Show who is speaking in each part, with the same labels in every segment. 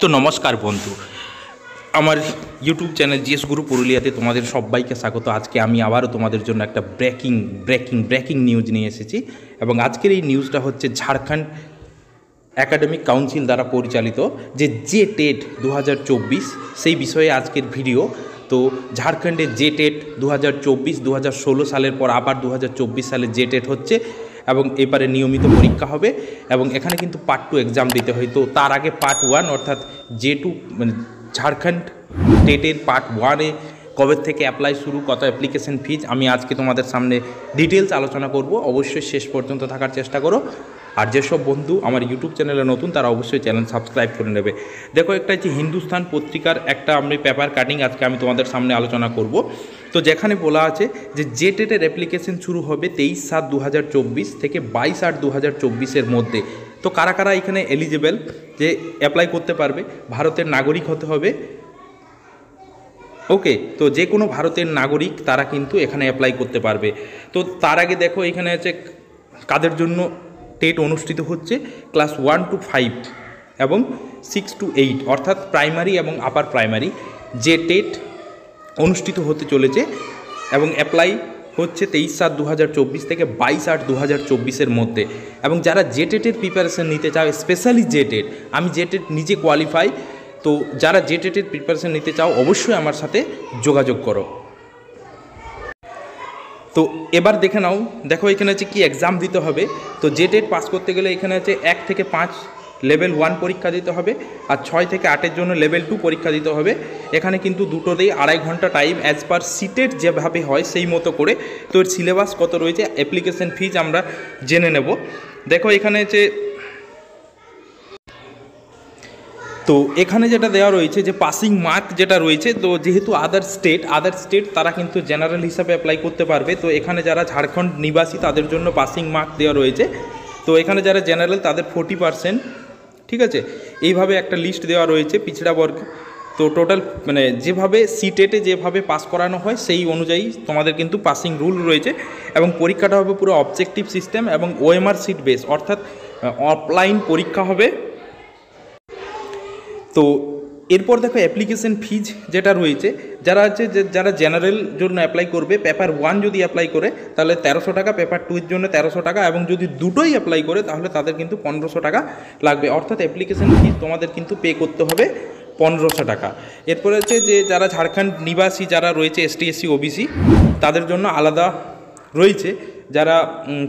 Speaker 1: তো নমস্কার বন্ধু, আমার ইউটিউব চ্যানেল জিএস গুরু পুরুলিয়াতে তোমাদের সবাইকে স্বাগত। আজকে আমি আবারও তোমাদের জন্য একটা ব্রেকিং নিউজ নিয়ে এসেছি এবং আজকের এই নিউজটা হচ্ছে ঝাড়খণ্ড একাডেমিক কাউন্সিল দ্বারা পরিচালিত যে টেট 2024 সেই বিষয়ে আজকের ভিডিও। তো ঝাড়খণ্ডে যে টেট 2016 সালের পর আবার 2024 সালে যে টেট হচ্ছে এবং এবারে নিয়মিত পরীক্ষা হবে এবং এখানে কিন্তু পার্ট 2 এক্সাম দিতে হয়। তো তার আগে পার্ট 1 অর্থাৎ J2 মানে ঝাড়খণ্ড টেটের পার্ট 1-এ কবে থেকে অ্যাপ্লাই শুরু, কত অ্যাপ্লিকেশন ফিজ, আমি আজকে তোমাদের সামনে ডিটেলস আলোচনা করব। অবশ্যই শেষ পর্যন্ত থাকার চেষ্টা করো। আর যেসব বন্ধু আমার ইউটিউব চ্যানেলে নতুন তারা অবশ্যই চ্যানেল সাবস্ক্রাইব করে নেবে। দেখো, একটা হচ্ছে হিন্দুস্তান পত্রিকার একটা আমি পেপার কাটিং আজকে আমি তোমাদের সামনে আলোচনা করব। তো যেখানে বলা আছে যে টেটের অ্যাপ্লিকেশন শুরু হবে 23/7/2024 থেকে 22/8/2024 মধ্যে। তো কারা কারা এখানে এলিজিবল যে অ্যাপ্লাই করতে পারবে? ভারতের নাগরিক হতে হবে। ওকে, তো যে কোনো ভারতের নাগরিক তারা কিন্তু এখানে অ্যাপ্লাই করতে পারবে। তো তার আগে দেখো এখানে আছে কাদের জন্য টেট অনুষ্ঠিত হচ্ছে। ক্লাস 1 to 5 এবং 6 to 8 অর্থাৎ প্রাইমারি এবং আপার প্রাইমারি যে টেট অনুষ্ঠিত হতে চলেছে এবং অ্যাপ্লাই হচ্ছে 23/7/2024 থেকে 22/8/2024 মধ্যে। এবং যারা যে টেটের প্রিপারেশন নিতে চাও, স্পেশালি যে টেট, আমি যে টেট নিজে কোয়ালিফাই, তো যারা যে টেটের প্রিপারেশন নিতে চাও অবশ্যই আমার সাথে যোগাযোগ করো। তো এবার দেখে নাও, দেখো এখানে আছে কি এক্সাম দিতে হবে। তো যে টেট পাস করতে গেলে এখানে আছে 1 থেকে 5 লেভেল 1 পরীক্ষা দিতে হবে আর 6 থেকে 8-এর জন্য লেভেল 2 পরীক্ষা দিতে হবে। এখানে কিন্তু দুটোতেই 2.5 ঘন্টা টাইম অ্যাজ পার সিটেট যেভাবে হয় সেই মতো করে। তো এর সিলেবাস কত রয়েছে, অ্যাপ্লিকেশন ফিজ আমরা জেনে নেব। দেখো এখানে আছে, তো এখানে যেটা দেওয়া রয়েছে যে পাসিং মার্ক যেটা রয়েছে, তো যেহেতু আদার স্টেট তারা কিন্তু জেনারেল হিসাবে অ্যাপ্লাই করতে পারবে। তো এখানে যারা ঝাড়খণ্ড নিবাসী তাদের জন্য পাসিং মার্ক দেওয়া রয়েছে। তো এখানে যারা জেনারেল তাদের 40%, ঠিক আছে, এইভাবে একটা লিস্ট দেওয়া রয়েছে পিছড়া বর্গ। তো টোটাল মানে যেভাবে সিটেটে যেভাবে পাস করানো হয় সেই অনুযায়ী তোমাদের কিন্তু পাসিং রুল রয়েছে এবং পরীক্ষাটা হবে পুরো অবজেক্টিভ সিস্টেম এবং OMR সিট বেস অর্থাৎ অফলাইন পরীক্ষা হবে। তো এরপর দেখো অ্যাপ্লিকেশন ফিজ যেটা রয়েছে, যারা জেনারেল জন্য অ্যাপ্লাই করবে, পেপার 1 যদি অ্যাপ্লাই করে তাহলে 1300 টাকা, পেপার 2-এর জন্য 1300 টাকা এবং যদি দুটোই অ্যাপ্লাই করে তাহলে তাদের কিন্তু 1500 টাকা লাগবে। অর্থাৎ অ্যাপ্লিকেশন ফিজ তোমাদের কিন্তু পে করতে হবে 1500 টাকা। এরপরে হচ্ছে যে যারা ঝাড়খণ্ড নিবাসী যারা রয়েছে ST SC OBC তাদের জন্য আলাদা রয়েছে। যারা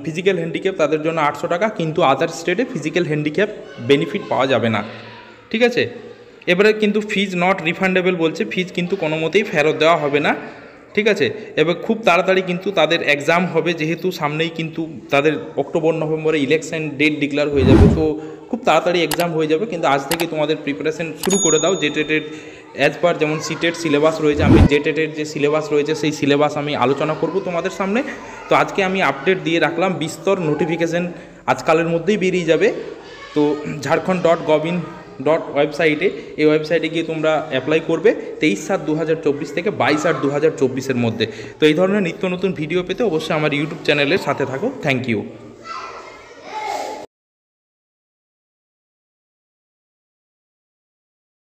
Speaker 1: ফিজিক্যাল হ্যান্ডিক্যাপ তাদের জন্য 800 টাকা, কিন্তু আদার স্টেটে ফিজিক্যাল হ্যান্ডিক্যাপ বেনিফিট পাওয়া যাবে না, ঠিক আছে। এবারে কিন্তু ফিজ নট রিফান্ডেবল বলছে, ফিজ কিন্তু কোনো মতেই ফেরত দেওয়া হবে না, ঠিক আছে। এবার খুব তাড়াতাড়ি কিন্তু তাদের এক্সাম হবে, যেহেতু সামনেই কিন্তু তাদের অক্টোবর-নভেম্বরে ইলেকশন ডেট ডিক্লেয়ার হয়ে যাবে। তো খুব তাড়াতাড়ি এক্সাম হয়ে যাবে, কিন্তু আজ থেকে তোমাদের প্রিপারেশন শুরু করে দাও। যে টেটের অ্যাজ পার যেমন সিটেট সিলেবাস রয়েছে, আমি যে টেটের যে সিলেবাস রয়েছে সেই সিলেবাস আমি আলোচনা করব তোমাদের সামনে। তো আজকে আমি আপডেট দিয়ে রাখলাম, বিস্তর নোটিফিকেশান আজকালের মধ্যেই বেরিয়ে যাবে। তো ঝাড়খণ্ড.gov.in ওয়েবসাইটে, এই ওয়েবসাইটে গিয়ে তোমরা অ্যাপ্লাই করবে 23/7/2024 থেকে 22/8/2024 মধ্যে। তো এই ধরনের নিত্য নতুন ভিডিও পেতে অবশ্যই আমার ইউটিউব চ্যানেলের সাথে থাকো। Thank you.